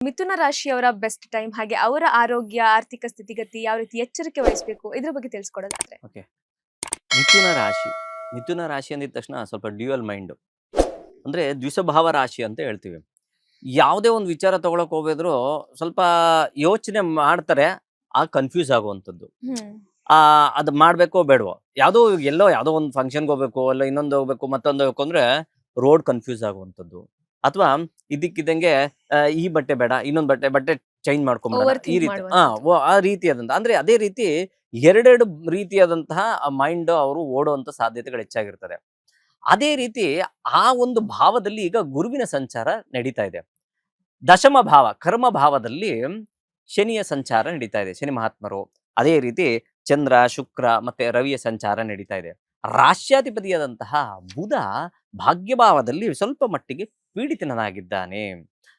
ಮಿಥುನ ರಾಶಿಯವರ best time ಹಾಗೆ ಅವರ ಆರೋಗ್ಯ ಆರ್ಥಿಕ ಸ್ಥಿತಿಗತಿ ಯಾವ ರೀತಿ ಎಚ್ಚರಿಕೆ ವಹಿಸಬೇಕು ಇದ್ರ ಬಗ್ಗೆ ತಿಳಿಸ್ಕೊಡೋದಾದ್ರೆ. ಓಕೆ. ಮಿಥುನ ರಾಶಿ ಅಂದಿದ ತಕ್ಷಣ ಸ್ವಲ್ಪ ಡ್ಯೂಯಲ್ ಮೈಂಡ್ ಅಂದ್ರೆ ದ್ವಿಸ್ವಭಾವ ರಾಶಿ ಅಂತ ಹೇಳ್ತೀವಿ. ಯಾವುದೇ ಒಂದು ವಿಚಾರ ತಗೊಳಕ್ ಹೋಗಿದ್ರು ಸ್ವಲ್ಪ ಯೋಚನೆ ಮಾಡ್ತಾರೆ, ಕನ್ಫ್ಯೂಸ್ ಆಗುವಂಥದ್ದು. ಅದು ಮಾಡ್ಬೇಕೋ ಬೇಡವೋ, ಯಾವುದೋ ಒಂದು ಫಂಕ್ಷನ್ಗೆ ಹೋಗ್ಬೇಕು, ಅಲ್ಲ ಇನ್ನೊಂದು ಹೋಗ್ಬೇಕು, ಮತ್ತೊಂದು ಹೋಗ್ಬೇಕು ಅಂದ್ರೆ ರೋಡ್ ಕನ್ಫ್ಯೂಸ್ ಆಗುವಂಥದ್ದು. ಅಥವಾ ಇದಕ್ಕಿದ್ದಂಗೆ ಈ ಬಟ್ಟೆ ಬೇಡ, ಇನ್ನೊಂದು ಬಟ್ಟೆ ಚೇಂಜ್ ಮಾಡ್ಕೊಂಡ್ಬಿಡೋಣ, ಈ ರೀತಿ ಆ ರೀತಿಯಾದಂತ ಅಂದ್ರೆ ಅದೇ ರೀತಿ ಎರಡೆರಡು ರೀತಿಯಾದಂತಹ ಮೈಂಡ್ ಅವರು ಓಡುವಂತ ಸಾಧ್ಯತೆಗಳು ಹೆಚ್ಚಾಗಿರ್ತದೆ. ಅದೇ ರೀತಿ ಆ ಒಂದು ಭಾವದಲ್ಲಿ ಈಗ ಗುರುವಿನ ಸಂಚಾರ ನಡೀತಾ ಇದೆ. ದಶಮ ಭಾವ ಕರ್ಮ ಭಾವದಲ್ಲಿ ಶನಿಯ ಸಂಚಾರ ನಡೀತಾ ಇದೆ, ಶನಿ ಮಹಾತ್ಮರು. ಅದೇ ರೀತಿ ಚಂದ್ರ, ಶುಕ್ರ ಮತ್ತೆ ರವಿಯ ಸಂಚಾರ ನಡೀತಾ ಇದೆ. ರಾಶ್ಯಾಧಿಪತಿಯಾದಂತಹ ಬುಧ ಭಾಗ್ಯಭಾವದಲ್ಲಿ ಸ್ವಲ್ಪ ಮಟ್ಟಿಗೆ ಪೀಡಿತನಾಗಿದ್ದಾನೆ.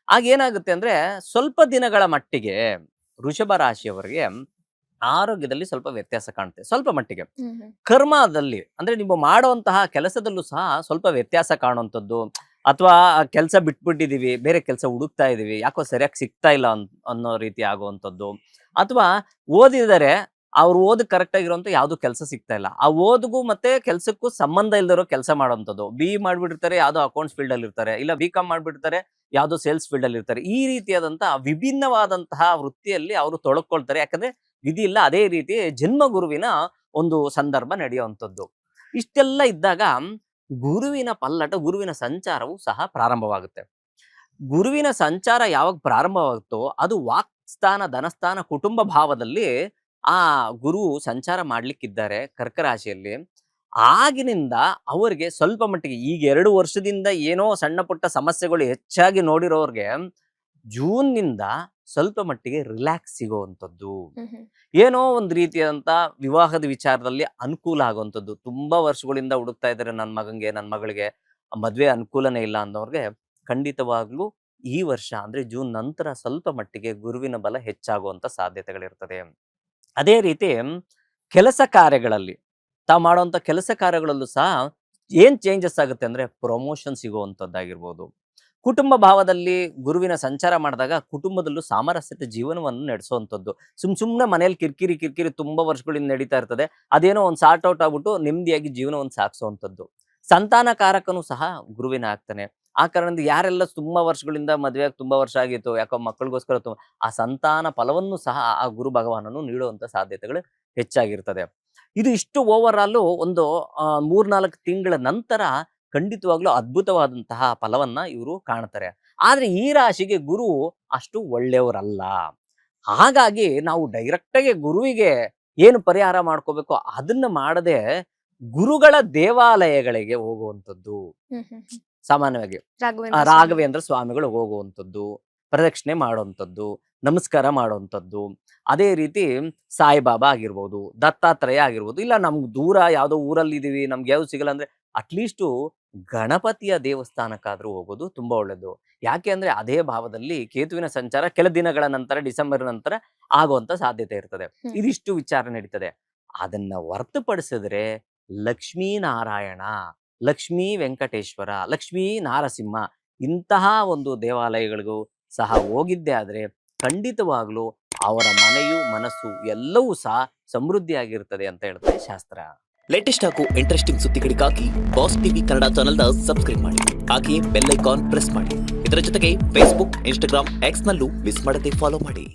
ಆಗೇನಾಗುತ್ತೆ ಅಂದ್ರೆ ಸ್ವಲ್ಪ ದಿನಗಳ ಮಟ್ಟಿಗೆ ವೃಷಭ ರಾಶಿಯವರಿಗೆ ಆರೋಗ್ಯದಲ್ಲಿ ಸ್ವಲ್ಪ ವ್ಯತ್ಯಾಸ ಕಾಣುತ್ತೆ, ಸ್ವಲ್ಪ ಮಟ್ಟಿಗೆ. ಕರ್ಮದಲ್ಲಿ ಅಂದ್ರೆ ನೀವು ಮಾಡುವಂತಹ ಕೆಲಸದಲ್ಲೂ ಸಹ ಸ್ವಲ್ಪ ವ್ಯತ್ಯಾಸ ಕಾಣುವಂಥದ್ದು, ಅಥವಾ ಕೆಲಸ ಬಿಟ್ಬಿಟ್ಟಿದೀವಿ, ಬೇರೆ ಕೆಲಸ ಹುಡುಕ್ತಾ ಇದೀವಿ, ಯಾಕೋ ಸರಿಯಾಗಿ ಸಿಗ್ತಾ ಇಲ್ಲ ಅನ್ನೋ ರೀತಿ ಆಗುವಂಥದ್ದು. ಅಥವಾ ಓದಿದರೆ ಅವ್ರು ಕರೆಕ್ಟ್ ಆಗಿರುವಂತ ಯಾವ್ದು ಕೆಲಸ ಸಿಗ್ತಾ ಇಲ್ಲ, ಆ ಓದಿಗೂ ಮತ್ತೆ ಕೆಲ್ಸಕ್ಕೂ ಸಂಬಂಧ ಇಲ್ದಿರೋ ಕೆಲಸ ಮಾಡುವಂಥದ್ದು. ಮಾಡ್ಬಿಟ್ಟಿರ್ತಾರೆ, ಯಾವ್ದೋ ಅಕೌಂಟ್ಸ್ ಫೀಲ್ಡ್ ಅಲ್ಲಿ ಇರ್ತಾರೆ, ಇಲ್ಲ BCom ಮಾಡ್ಬಿಡ್ತಾರೆ, ಯಾವ್ದೋ ಸೇಲ್ಸ್ ಫೀಲ್ಡ್ ಅಲ್ಲಿ ಇರ್ತಾರೆ. ಈ ರೀತಿಯಾದಂತಹ ವಿಭಿನ್ನವಾದಂತಹ ವೃತ್ತಿಯಲ್ಲಿ ಅವರು ತೊಡಕೊಳ್ತಾರೆ, ಯಾಕಂದ್ರೆ ವಿಧಿ ಇಲ್ಲ. ಅದೇ ರೀತಿ ಜನ್ಮ ಗುರುವಿನ ಒಂದು ಸಂದರ್ಭ ನಡೆಯುವಂಥದ್ದು. ಇಷ್ಟೆಲ್ಲ ಇದ್ದಾಗ ಗುರುವಿನ ಪಲ್ಲಟ, ಗುರುವಿನ ಸಂಚಾರವು ಸಹ ಪ್ರಾರಂಭವಾಗುತ್ತೆ. ಗುರುವಿನ ಸಂಚಾರ ಯಾವಾಗ ಪ್ರಾರಂಭವಾಗುತ್ತೋ ಅದು ವಾಕ್ಸ್ಥಾನ, ಧನಸ್ಥಾನ, ಕುಟುಂಬ ಭಾವದಲ್ಲಿ ಆ ಗುರು ಸಂಚಾರ ಮಾಡ್ಲಿಕ್ಕಿದ್ದಾರೆ ಕರ್ಕ ರಾಶಿಯಲ್ಲಿ. ಆಗಿನಿಂದ ಅವರಿಗೆ ಸ್ವಲ್ಪ ಮಟ್ಟಿಗೆ ಈಗ 2 ವರ್ಷದಿಂದ ಏನೋ ಸಣ್ಣ ಪುಟ್ಟ ಸಮಸ್ಯೆಗಳು ಹೆಚ್ಚಾಗಿ ನೋಡಿರೋರ್ಗೆ ಜೂನ್ನಿಂದ ಸ್ವಲ್ಪ ಮಟ್ಟಿಗೆ ರಿಲ್ಯಾಕ್ಸ್ ಸಿಗುವಂಥದ್ದು, ಏನೋ ಒಂದು ರೀತಿಯಾದಂತ ವಿವಾಹದ ವಿಚಾರದಲ್ಲಿ ಅನುಕೂಲ ಆಗುವಂಥದ್ದು. ತುಂಬಾ ವರ್ಷಗಳಿಂದ ಹುಡುಕ್ತಾ ಇದ್ದಾರೆ, ನನ್ನ ಮಗಂಗೆ, ನನ್ನ ಮಗಳಿಗೆ ಮದ್ವೆ ಅನುಕೂಲನೇ ಇಲ್ಲ ಅನ್ನೋರ್ಗೆ ಖಂಡಿತವಾಗ್ಲೂ ಈ ವರ್ಷ ಅಂದ್ರೆ ಜೂನ್ ನಂತರ ಸ್ವಲ್ಪ ಮಟ್ಟಿಗೆ ಗುರುವಿನ ಬಲ ಹೆಚ್ಚಾಗುವಂತ ಸಾಧ್ಯತೆಗಳಿರ್ತದೆ. ಅದೇ ರೀತಿ ಕೆಲಸ ಕಾರ್ಯಗಳಲ್ಲಿ ತಾವು ಮಾಡುವಂತ ಕೆಲಸ ಕಾರ್ಯಗಳಲ್ಲೂ ಸಹ ಏನ್ ಚೇಂಜಸ್ ಆಗುತ್ತೆ ಅಂದ್ರೆ ಪ್ರಮೋಷನ್ ಸಿಗುವಂತದ್ದಾಗಿರ್ಬೋದು. ಕುಟುಂಬ ಭಾವದಲ್ಲಿ ಗುರುವಿನ ಸಂಚಾರ ಮಾಡಿದಾಗ ಕುಟುಂಬದಲ್ಲೂ ಸಾಮರಸ್ಯತೆ ಜೀವನವನ್ನು ನಡೆಸುವಂಥದ್ದು. ಸುಮ್ನೆ ಮನೇಲಿ ಕಿರಿಕಿರಿ ತುಂಬಾ ವರ್ಷಗಳಿಂದ ನಡೀತಾ ಇರ್ತದೆ, ಅದೇನೋ ಒಂದು ಸಾರ್ಟ್ ಔಟ್ ಆಗ್ಬಿಟ್ಟು ನೆಮ್ಮದಿಯಾಗಿ ಜೀವನವನ್ನು ಸಾಗಿಸುವಂಥದ್ದು. ಸಂತಾನ ಕಾರಕನು ಸಹ ಗುರುವಿನ ಆಗ್ತಾನೆ. ಆ ಕಾರಣದಿಂದ ಯಾರೆಲ್ಲ ತುಂಬಾ ವರ್ಷಗಳಿಂದ ಮದುವೆ ತುಂಬಾ ವರ್ಷ ಆಗಿತ್ತು, ಯಾಕೋ ಮಕ್ಕಳಿಗೋಸ್ಕರ ಆ ಸಂತಾನ ಫಲವನ್ನು ಸಹ ಆ ಗುರು ಭಗವಾನನು ನೀಡುವಂತ ಸಾಧ್ಯತೆಗಳು ಹೆಚ್ಚಾಗಿರ್ತದೆ. ಇದು ಇಷ್ಟು ಓವರ್ ಆಲ್ ಒಂದು 3-4 ತಿಂಗಳ ನಂತರ ಖಂಡಿತವಾಗ್ಲೂ ಅದ್ಭುತವಾದಂತಹ ಫಲವನ್ನ ಇವರು ಕಾಣ್ತಾರೆ. ಆದ್ರೆ ಈ ರಾಶಿಗೆ ಗುರು ಅಷ್ಟು ಒಳ್ಳೆಯವರಲ್ಲ. ಹಾಗಾಗಿ ನಾವು ಡೈರೆಕ್ಟ್ ಆಗಿ ಗುರುವಿಗೆ ಏನು ಪರಿಹಾರ ಮಾಡ್ಕೋಬೇಕು ಅದನ್ನ ಮಾಡದೆ ಗುರುಗಳ ದೇವಾಲಯಗಳಿಗೆ ಹೋಗುವಂಥದ್ದು, ಸಾಮಾನ್ಯವಾಗಿ ರಾಘವೇಂದ್ರ ಸ್ವಾಮಿಗಳು ಹೋಗುವಂಥದ್ದು, ಪ್ರದಕ್ಷಿಣೆ ಮಾಡುವಂಥದ್ದು, ನಮಸ್ಕಾರ ಮಾಡುವಂಥದ್ದು. ಅದೇ ರೀತಿ ಸಾಯಿಬಾಬಾ ಆಗಿರ್ಬೋದು, ದತ್ತಾತ್ರೇಯ ಆಗಿರ್ಬೋದು, ಇಲ್ಲ ನಮ್ಗೆ ದೂರ ಯಾವ್ದೋ ಊರಲ್ಲಿ ಇದೀವಿ, ನಮ್ಗೆ ಯಾವ್ದು ಸಿಗಲ್ಲ ಅಂದ್ರೆ ಅಟ್ಲೀಸ್ಟು ಗಣಪತಿಯ ದೇವಸ್ಥಾನಕ್ಕಾದ್ರೂ ಹೋಗೋದು ತುಂಬಾ ಒಳ್ಳೇದು. ಯಾಕೆ ಅಂದ್ರೆ ಅದೇ ಭಾವದಲ್ಲಿ ಕೇತುವಿನ ಸಂಚಾರ ಕೆಲ ದಿನಗಳ ನಂತರ, ಡಿಸೆಂಬರ್ ನಂತರ ಆಗುವಂತ ಸಾಧ್ಯತೆ ಇರ್ತದೆ. ಇದಿಷ್ಟು ವಿಚಾರ ನಡೀತದೆ. ಅದನ್ನ ಹೊರತುಪಡಿಸಿದ್ರೆ ಲಕ್ಷ್ಮೀನಾರಾಯಣ, ಲಕ್ಷ್ಮೀ ವೆಂಕಟೇಶ್ವರ, ಲಕ್ಷ್ಮೀ ನಾರಸಿಂಹ ಇಂತಹ ಒಂದು ದೇವಾಲಯಗಳಿಗೂ ಸಹ ಹೋಗಿದ್ದೆ ಆದ್ರೆ ಖಂಡಿತವಾಗ್ಲೂ ಅವರ ಮನೆಯು ಮನಸ್ಸು ಎಲ್ಲವೂ ಸಹ ಸಮೃದ್ಧಿಯಾಗಿರ್ತದೆ ಅಂತ ಹೇಳ್ತಾರೆ ಶಾಸ್ತ್ರ. ಲೇಟೆಸ್ಟ್ ಹಾಗೂ ಇಂಟ್ರೆಸ್ಟಿಂಗ್ ಸುದ್ದಿಗಳಿಗಾಗಿ ಬಾಸ್ ಟಿವಿ ಕನ್ನಡ ಚಾನೆಲ್ನ ಸಬ್ಸ್ಕ್ರೈಬ್ ಮಾಡಿ, ಹಾಗೆಯೇ ಬೆಲ್ ಐಕಾನ್ ಪ್ರೆಸ್ ಮಾಡಿ. ಇದರ ಜೊತೆಗೆ ಫೇಸ್ಬುಕ್, ಇನ್ಸ್ಟಾಗ್ರಾಮ್, ಎಕ್ಸ್ ನಲ್ಲೂ ಮಿಸ್ ಮಾಡದೆ ಫಾಲೋ ಮಾಡಿ.